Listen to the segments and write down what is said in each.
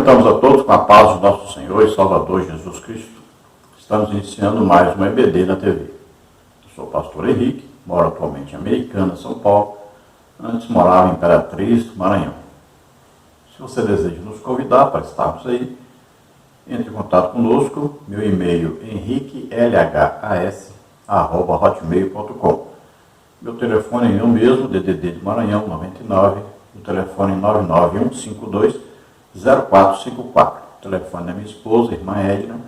Cumprimentamos a todos com a paz do nosso Senhor e Salvador Jesus Cristo. Estamos iniciando mais uma EBD na TV. Eu sou o pastor Henrique, moro atualmente em Americana, São Paulo. Antes morava em Imperatriz, Maranhão. Se você deseja nos convidar para estarmos aí, entre em contato conosco. Meu e-mail henriquelhas@hotmail.com. Meu telefone é o mesmo, DDD de Maranhão, 99, o telefone 99152-0454. O telefone da minha esposa, irmã Edna,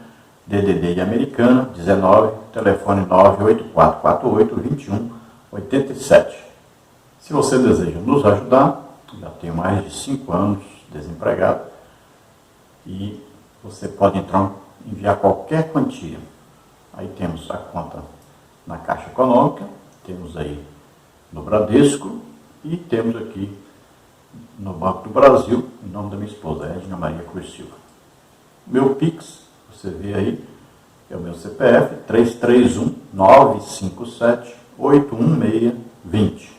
DDD de Americana, 19, telefone 98448-2187. Se você deseja nos ajudar, já tenho mais de 5 anos desempregado, e você pode enviar qualquer quantia. Aí temos a conta na Caixa Econômica, temos aí no Bradesco e temos aqui no Banco do Brasil, em nome da minha esposa, Edna Maria Cruz Silva. Meu Pix, você vê aí, é o meu CPF, 331-957-81620.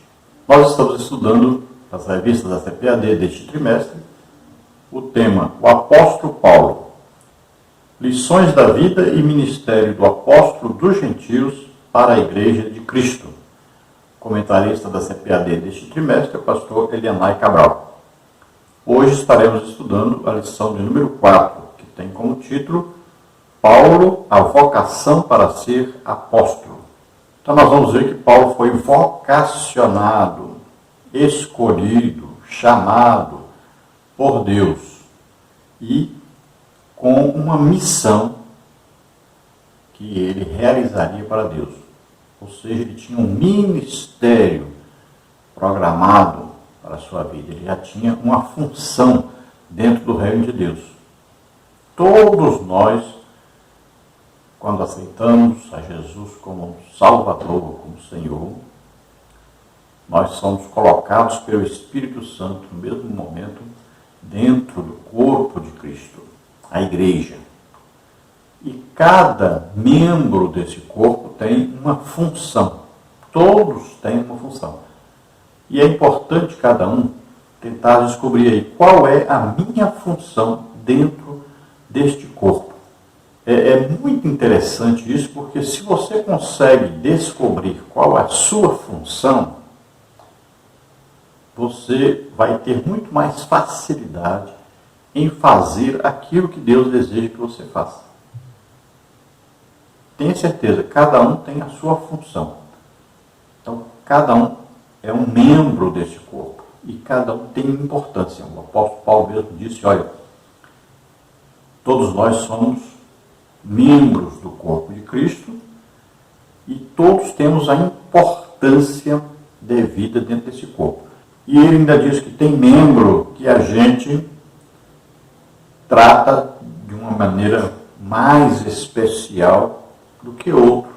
Nós estamos estudando as revistas da CPAD deste trimestre, o tema, o Apóstolo Paulo, lições da vida e ministério do apóstolo dos gentios para a Igreja de Cristo. Comentarista da CPAD deste trimestre é o pastor Elianai Cabral. Hoje estaremos estudando a lição de número 4, que tem como título Paulo, a vocação para ser apóstolo. Então nós vamos ver que Paulo foi vocacionado, escolhido, chamado por Deus e com uma missão que ele realizaria para Deus. Ou seja, ele tinha um ministério programado para a sua vida. Ele já tinha uma função dentro do reino de Deus. Todos nós, quando aceitamos a Jesus como Salvador, como Senhor, nós somos colocados pelo Espírito Santo no mesmo momento dentro do corpo de Cristo, a igreja. E cada membro desse corpo tem uma função. Todos têm uma função. E é importante cada um tentar descobrir aí qual é a minha função dentro deste corpo. É muito interessante isso, porque se você consegue descobrir qual é a sua função, você vai ter muito mais facilidade em fazer aquilo que Deus deseja que você faça. Tenha certeza, cada um tem a sua função. Então, cada um é um membro desse corpo. E cada um tem importância. O apóstolo Paulo mesmo disse, olha, todos nós somos membros do corpo de Cristo e todos temos a importância devida dentro desse corpo. E ele ainda diz que tem membro que a gente trata de uma maneira mais especial do que outro.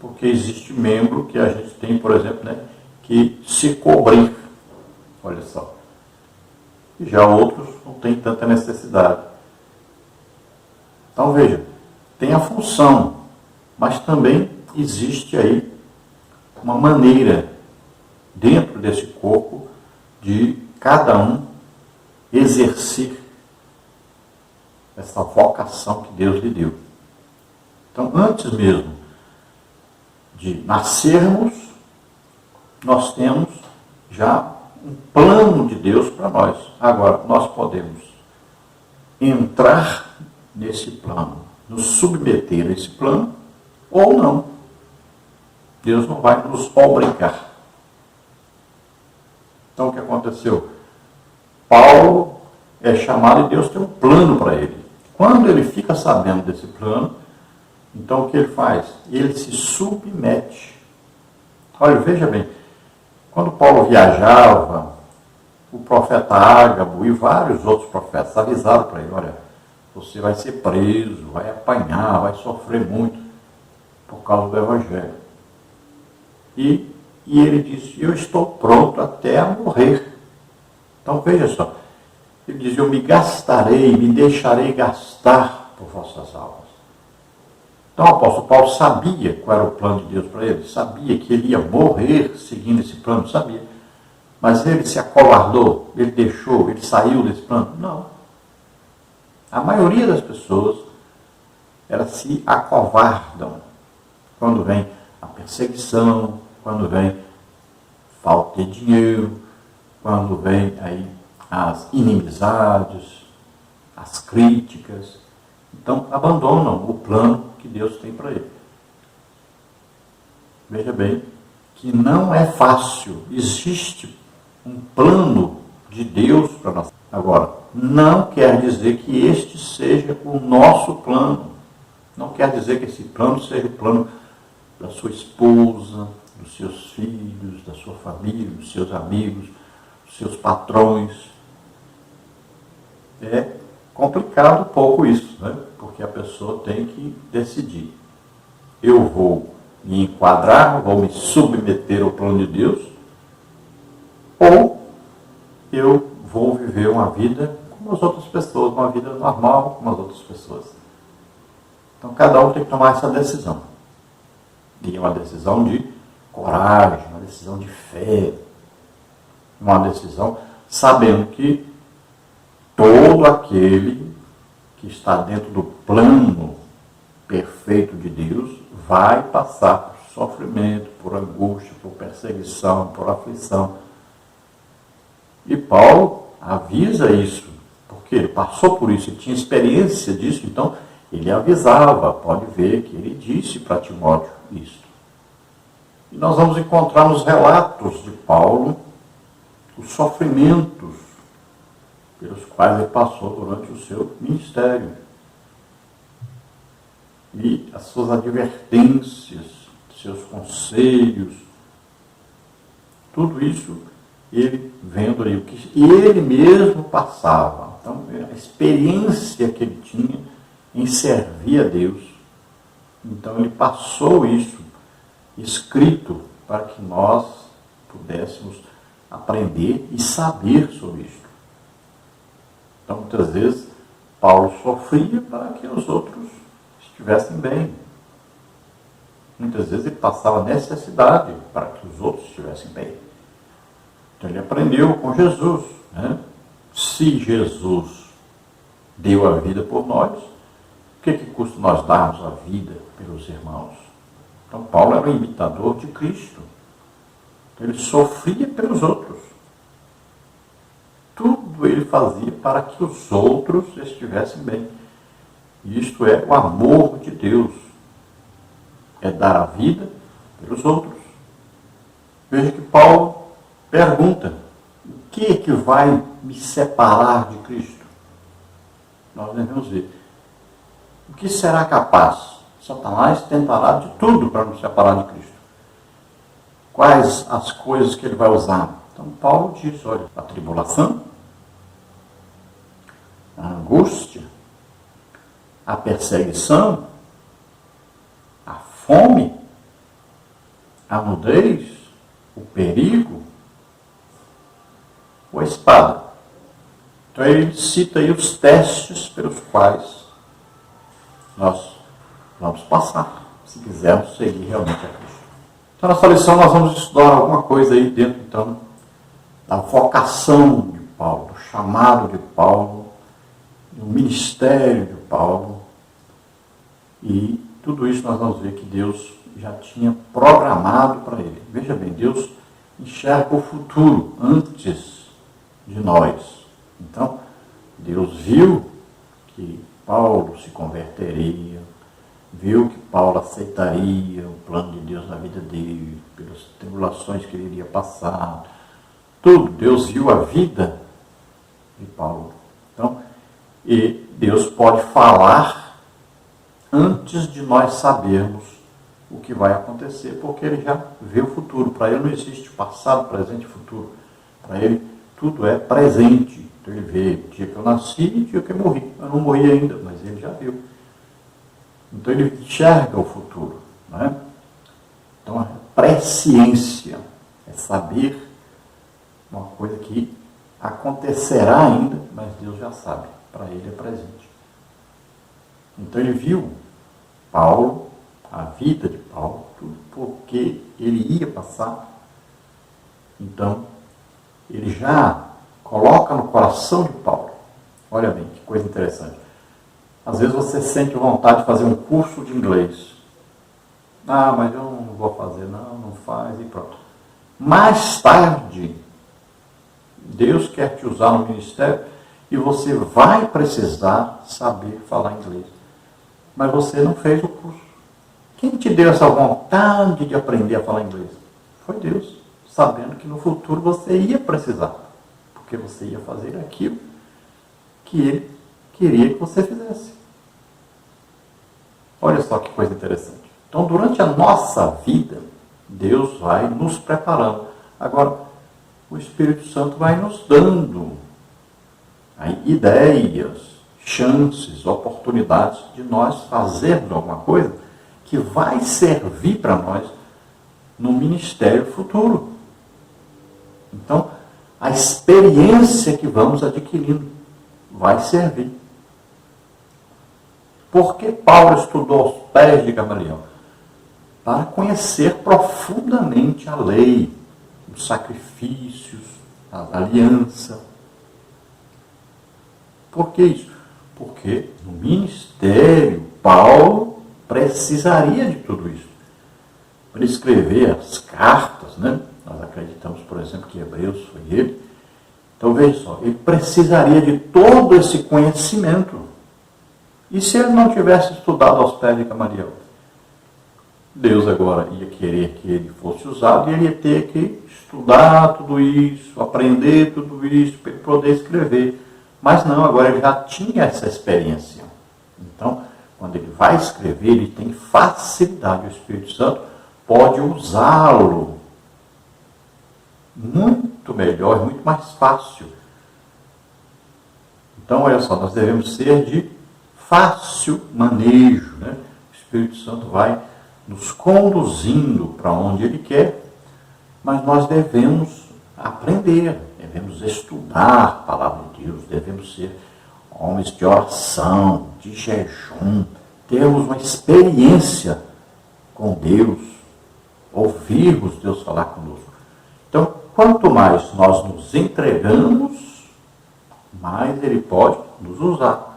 Porque existe membro que a gente tem, por exemplo, que se cobrir. Olha só. E já outros não têm tanta necessidade. Então veja, tem a função, mas também existe aí uma maneira dentro desse corpo de cada um exercer essa vocação que Deus lhe deu. Então, antes mesmo de nascermos, nós temos já um plano de Deus para nós. Agora, nós podemos entrar nesse plano, nos submeter a esse plano, ou não. Deus não vai nos obrigar. Então, o que aconteceu? Paulo é chamado e Deus tem um plano para ele. Quando ele fica sabendo desse plano, então o que ele faz? Ele se submete. Olha, veja bem, quando Paulo viajava, o profeta Ágabo e vários outros profetas avisaram para ele, olha, você vai ser preso, vai apanhar, vai sofrer muito por causa do Evangelho. E ele disse, eu estou pronto até a morrer. Então veja só, ele diz, eu me gastarei, me deixarei gastar por vossas almas. Então o apóstolo Paulo sabia qual era o plano de Deus para ele, sabia que ele ia morrer seguindo esse plano, sabia. Mas ele se acovardou, ele deixou, ele saiu desse plano? Não. A maioria das pessoas, elas se acovardam quando vem a perseguição, quando vem falta de dinheiro, quando vem aí as inimizades, as críticas. Então, abandonam o plano que Deus tem para ele. Veja bem que não é fácil. Existe um plano de Deus para nós. Agora, não quer dizer que este seja o nosso plano. Não quer dizer que esse plano seja o plano da sua esposa, dos seus filhos, da sua família, dos seus amigos, dos seus patrões. É complicado um pouco isso, né? Porque a pessoa tem que decidir. Eu vou me enquadrar, vou me submeter ao plano de Deus, ou eu vou viver uma vida como as outras pessoas, uma vida normal como as outras pessoas. Então cada um tem que tomar essa decisão. E é uma decisão de coragem, uma decisão de fé, uma decisão sabendo que todo aquele que está dentro do plano perfeito de Deus vai passar por sofrimento, por angústia, por perseguição, por aflição. E Paulo avisa isso, porque ele passou por isso, ele tinha experiência disso, então ele avisava, pode ver que ele disse para Timóteo isso. E nós vamos encontrar nos relatos de Paulo os sofrimentos pelos quais ele passou durante o seu ministério. E as suas advertências, seus conselhos, tudo isso ele vendo aí o que ele mesmo passava. Então, a experiência que ele tinha em servir a Deus. Então, ele passou isso escrito para que nós pudéssemos aprender e saber sobre isso. Então, muitas vezes, Paulo sofria para que os outros estivessem bem. Muitas vezes ele passava necessidade para que os outros estivessem bem. Então ele aprendeu com Jesus, né? Se Jesus deu a vida por nós, o que custa nós darmos a vida pelos irmãos? Então Paulo era um imitador de Cristo. Então, ele sofria pelos outros. Tudo ele fazia para que os outros estivessem bem. Isto é o amor de Deus. É dar a vida pelos outros. Veja que Paulo pergunta: o que vai me separar de Cristo? Nós devemos ver. O que será capaz? Satanás tentará de tudo para nos separar de Cristo. Quais as coisas que ele vai usar? Então Paulo diz, olha, a tribulação, a angústia, a perseguição, a fome, a nudez, o perigo, ou a espada. Então ele cita aí os testes pelos quais nós vamos passar, se quisermos seguir realmente a Cristo. Então nessa lição nós vamos estudar alguma coisa aí dentro, então, da vocação de Paulo, do chamado de Paulo, do ministério de Paulo. E tudo isso nós vamos ver que Deus já tinha programado para ele. Veja bem, Deus enxerga o futuro antes de nós. Então, Deus viu que Paulo se converteria, viu que Paulo aceitaria o plano de Deus na vida dele, pelas tribulações que ele iria passar. Tudo, Deus viu a vida de Paulo. Então, e Deus pode falar antes de nós sabermos o que vai acontecer, porque ele já vê o futuro. Para ele não existe passado, presente e futuro. Para ele tudo é presente. Então ele vê o dia que eu nasci e o dia que eu morri. Eu não morri ainda, mas ele já viu. Então ele enxerga o futuro. Não é? Então a presciência é saber uma coisa que acontecerá ainda, mas Deus já sabe. Para ele é presente. Então ele viu Paulo, a vida de Paulo, tudo porque ele ia passar. Então, ele já coloca no coração de Paulo. Olha bem, que coisa interessante. Às vezes você sente vontade de fazer um curso de inglês. Ah, mas eu não vou fazer, não faz e pronto. Mais tarde, Deus quer te usar no ministério e você vai precisar saber falar inglês. Mas você não fez o curso. Quem te deu essa vontade de aprender a falar inglês? Foi Deus, sabendo que no futuro você ia precisar. Porque você ia fazer aquilo que Ele queria que você fizesse. Olha só que coisa interessante. Então, durante a nossa vida, Deus vai nos preparando. Agora, o Espírito Santo vai nos dando aí, ideias, chances, oportunidades de nós fazermos alguma coisa que vai servir para nós no ministério futuro. Então, a experiência que vamos adquirindo vai servir. Por que Paulo estudou aos pés de Gamaliel? Para conhecer profundamente a lei, os sacrifícios, a aliança. Por que isso? Porque no ministério, Paulo precisaria de tudo isso. Para escrever as cartas, né? Nós acreditamos, por exemplo, que Hebreus foi ele. Então, veja só, ele precisaria de todo esse conhecimento. E se ele não tivesse estudado aos pés de Gamaliel? Deus agora ia querer que ele fosse usado e ele ia ter que estudar tudo isso, aprender tudo isso, para ele poder escrever. Mas não, agora ele já tinha essa experiência. Então, quando ele vai escrever, ele tem facilidade. O Espírito Santo pode usá-lo muito melhor, muito mais fácil. Então, olha só, nós devemos ser de fácil manejo, né? O Espírito Santo vai nos conduzindo para onde Ele quer, mas nós devemos aprender, devemos estudar a palavra de Deus, devemos ser homens de oração, de jejum, termos uma experiência com Deus, ouvirmos Deus falar conosco. Então, quanto mais nós nos entregamos, mais Ele pode nos usar.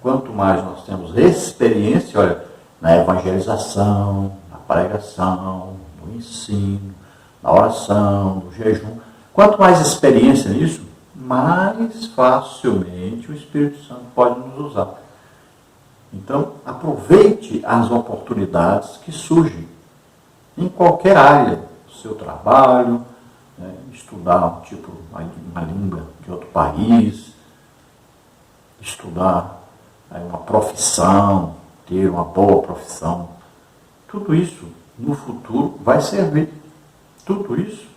Quanto mais nós temos experiência, olha, na evangelização, na pregação, no ensino, na oração, no jejum, quanto mais experiência nisso, mais facilmente o Espírito Santo pode nos usar. Então, aproveite as oportunidades que surgem em qualquer área do seu trabalho, né, estudar uma língua de outro país, estudar uma profissão, ter uma boa profissão. Tudo isso no futuro vai servir. Tudo isso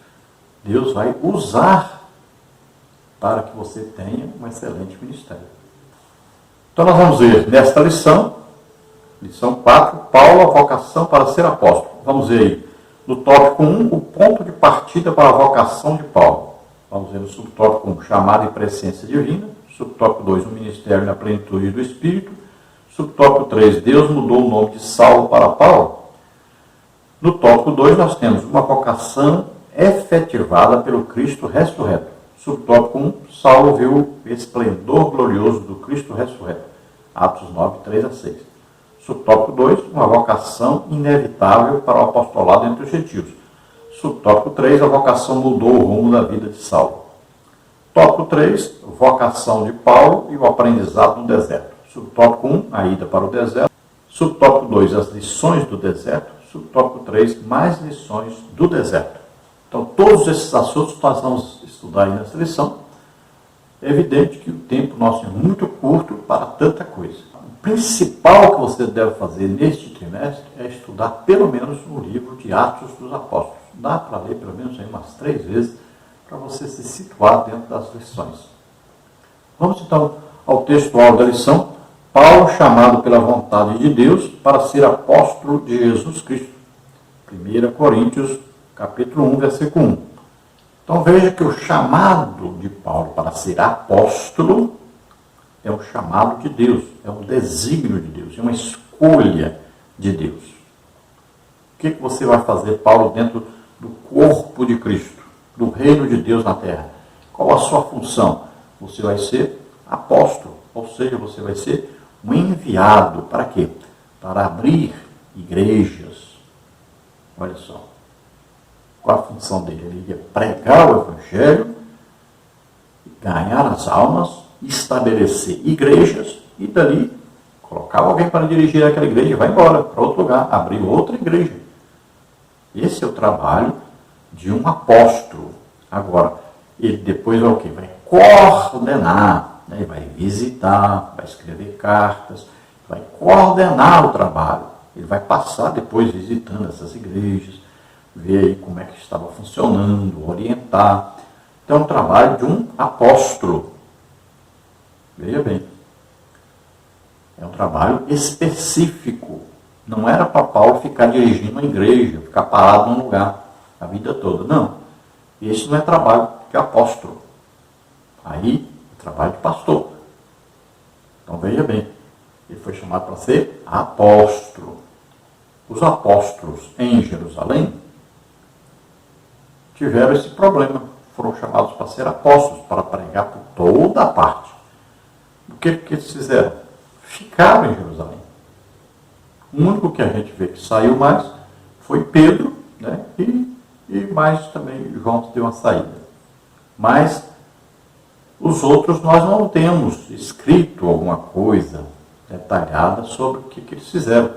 Deus vai usar para que você tenha um excelente ministério. Então nós vamos ver nesta lição 4, Paulo, a vocação para ser apóstolo. Vamos ver aí no tópico 1, o ponto de partida para a vocação de Paulo. Vamos ver no subtópico 1, chamada e presciência divina. Subtópico 2, o ministério na plenitude do Espírito. Subtópico 3, Deus mudou o nome de Saulo para Paulo. No tópico 2, nós temos uma vocação efetivada pelo Cristo ressurreto. Subtópico 1, Saulo viu o esplendor glorioso do Cristo ressurreto. Atos 9, 3 a 6. Subtópico 2, uma vocação inevitável para o apostolado entre os gentios. Subtópico 3, a vocação mudou o rumo da vida de Saulo. Tópico 3, vocação de Paulo e o aprendizado no deserto. Subtópico 1, a ida para o deserto. Subtópico 2, as lições do deserto. Subtópico 3, mais lições do deserto. Então, todos esses assuntos nós vamos estudar aí nessa lição. É evidente que o tempo nosso é muito curto para tanta coisa. O principal que você deve fazer neste trimestre é estudar pelo menos o livro de Atos dos Apóstolos. Dá para ler pelo menos aí umas 3 vezes para você se situar dentro das lições. Vamos então ao textual da lição. Paulo, chamado pela vontade de Deus para ser apóstolo de Jesus Cristo. 1 Coríntios, capítulo 1, versículo 1. Então veja que o chamado de Paulo para ser apóstolo é um chamado de Deus, é um desígnio de Deus, é uma escolha de Deus. O que você vai fazer, Paulo, dentro do corpo de Cristo, do reino de Deus na terra? Qual a sua função? Você vai ser apóstolo, ou seja, você vai ser um enviado para quê? Para abrir igrejas. Olha só. Qual a função dele? Ele ia pregar o Evangelho, ganhar as almas, estabelecer igrejas e dali colocava alguém para dirigir aquela igreja e vai embora para outro lugar, abrir outra igreja. Esse é o trabalho de um apóstolo. Agora, ele depois vai o quê? Vai coordenar, né? Vai visitar, vai escrever cartas, vai coordenar o trabalho. Ele vai passar depois visitando essas igrejas, ver aí como é que estava funcionando, orientar. Então, é um trabalho de um apóstolo. Veja bem. É um trabalho específico. Não era para Paulo ficar dirigindo uma igreja, ficar parado num lugar a vida toda. Não. Esse não é trabalho de apóstolo. Aí, é trabalho de pastor. Então, veja bem. Ele foi chamado para ser apóstolo. Os apóstolos em Jerusalém tiveram esse problema. Foram chamados para ser apóstolos, para pregar por toda a parte. O que eles fizeram? Ficaram em Jerusalém. O único que a gente vê que saiu mais foi Pedro, né? E mais também João deu uma saída. Mas os outros nós não temos escrito alguma coisa detalhada sobre o que eles fizeram.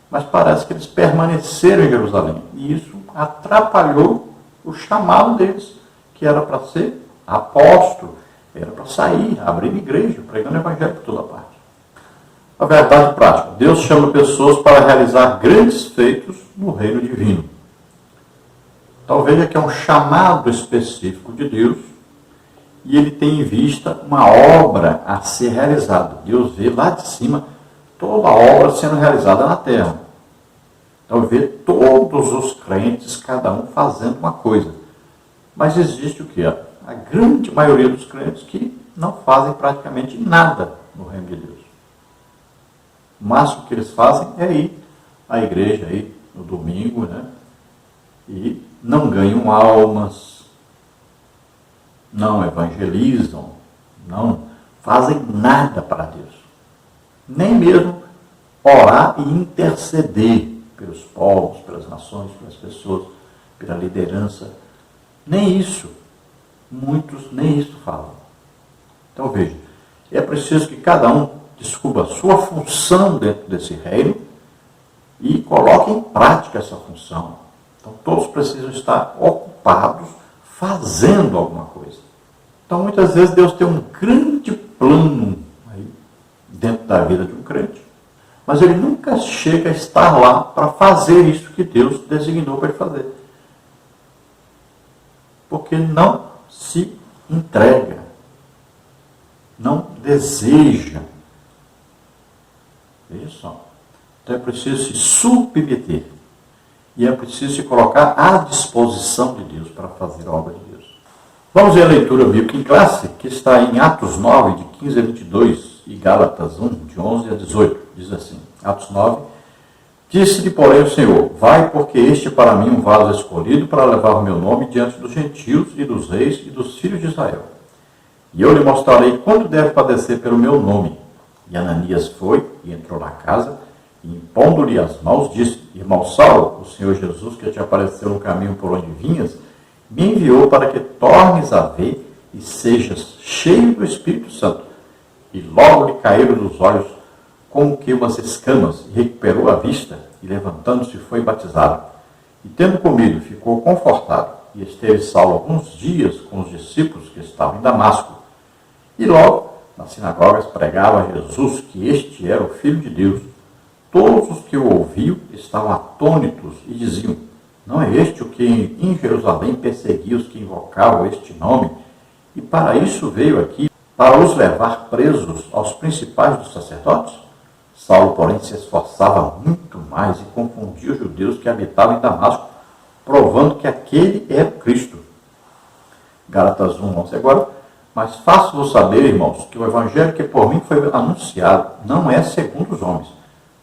Mas parece que eles permaneceram em Jerusalém. E isso atrapalhou o chamado deles, que era para ser apóstolo, era para sair, abrir igreja, pregando o evangelho por toda parte. A verdade prática. Deus chama pessoas para realizar grandes feitos no reino divino. Então veja que é um chamado específico de Deus e ele tem em vista uma obra a ser realizada. Deus vê lá de cima toda a obra sendo realizada na terra. Então vê todos os crentes, cada um fazendo uma coisa. Mas existe o que? A grande maioria dos crentes que não fazem praticamente nada no reino de Deus. O máximo que eles fazem é ir à igreja aí no domingo, né? E não ganham almas, não evangelizam, não fazem nada para Deus. Nem mesmo orar e interceder pelos povos, pelas nações, pelas pessoas, pela liderança. Nem isso. Muitos nem isso falam. Então veja, é preciso que cada um descubra a sua função dentro desse reino e coloque em prática essa função. Então todos precisam estar ocupados fazendo alguma coisa. Então muitas vezes Deus tem um grande plano aí dentro da vida de um crente, mas ele nunca chega a estar lá para fazer isso que Deus designou para ele fazer. Porque não se entrega, não deseja. Veja só. Então é preciso se submeter. E é preciso se colocar à disposição de Deus para fazer a obra de Deus. Vamos ver a leitura bíblica em classe, que está em Atos 9, de 15 a 22, e Gálatas 1, de 11 a 18. Diz assim, Atos 9. Disse-lhe, porém, o Senhor, vai, porque este é para mim um vaso escolhido para levar o meu nome diante dos gentios e dos reis e dos filhos de Israel. E eu lhe mostrarei quanto deve padecer pelo meu nome. E Ananias foi e entrou na casa, e impondo-lhe as mãos, disse, irmão Saulo, o Senhor Jesus, que te apareceu no caminho por onde vinhas, me enviou para que tornes a ver e sejas cheio do Espírito Santo. E logo lhe caíram dos olhos como que umas escamas, e recuperou a vista, e levantando-se foi batizado. E tendo comido, ficou confortado, e esteve Saulo alguns dias com os discípulos que estavam em Damasco. E logo, nas sinagogas, pregava a Jesus que este era o Filho de Deus. Todos os que o ouviam estavam atônitos e diziam, não é este o que em Jerusalém perseguia os que invocavam este nome? E para isso veio aqui, para os levar presos aos principais dos sacerdotes? Saulo, porém, se esforçava muito mais e confundia os judeus que habitavam em Damasco, provando que aquele era o Cristo. Gálatas 1, 11 agora. Mas faço-vos saber, irmãos, que o evangelho que por mim foi anunciado não é segundo os homens,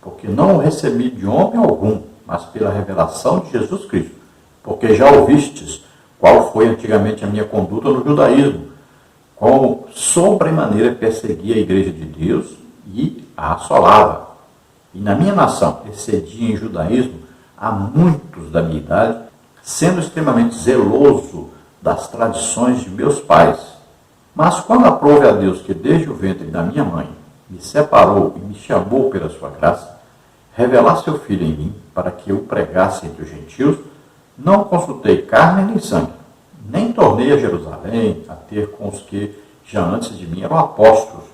porque não o recebi de homem algum, mas pela revelação de Jesus Cristo. Porque já ouvistes qual foi antigamente a minha conduta no judaísmo, como sobremaneira persegui a igreja de Deus e a assolava. E na minha nação excedia em judaísmo a muitos da minha idade, sendo extremamente zeloso das tradições de meus pais. Mas quando aprove a Deus que desde o ventre da minha mãe me separou e me chamou pela sua graça, revelar seu Filho em mim, para que eu pregasse entre os gentios, não consultei carne nem sangue, nem tornei a Jerusalém a ter com os que já antes de mim eram apóstolos,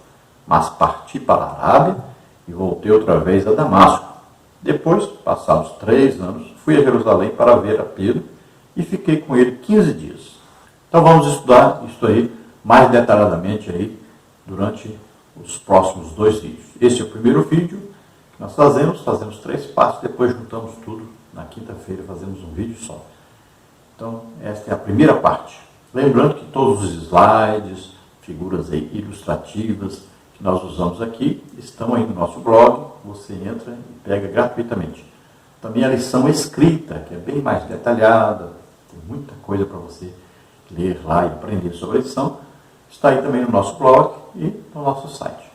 mas parti para a Arábia e voltei outra vez a Damasco. Depois, passados 3 anos, fui a Jerusalém para ver a Pedro e fiquei com ele 15 dias. Então vamos estudar isso aí mais detalhadamente aí durante os próximos 2 vídeos. Este é o primeiro vídeo que nós fazemos 3 partes, depois juntamos tudo na quinta-feira, fazemos um vídeo só. Então, esta é a primeira parte. Lembrando que todos os slides, figuras aí ilustrativas que nós usamos aqui estão aí no nosso blog, você entra e pega gratuitamente. Também a lição escrita, que é bem mais detalhada, tem muita coisa para você ler lá e aprender sobre a lição, está aí também no nosso blog e no nosso site.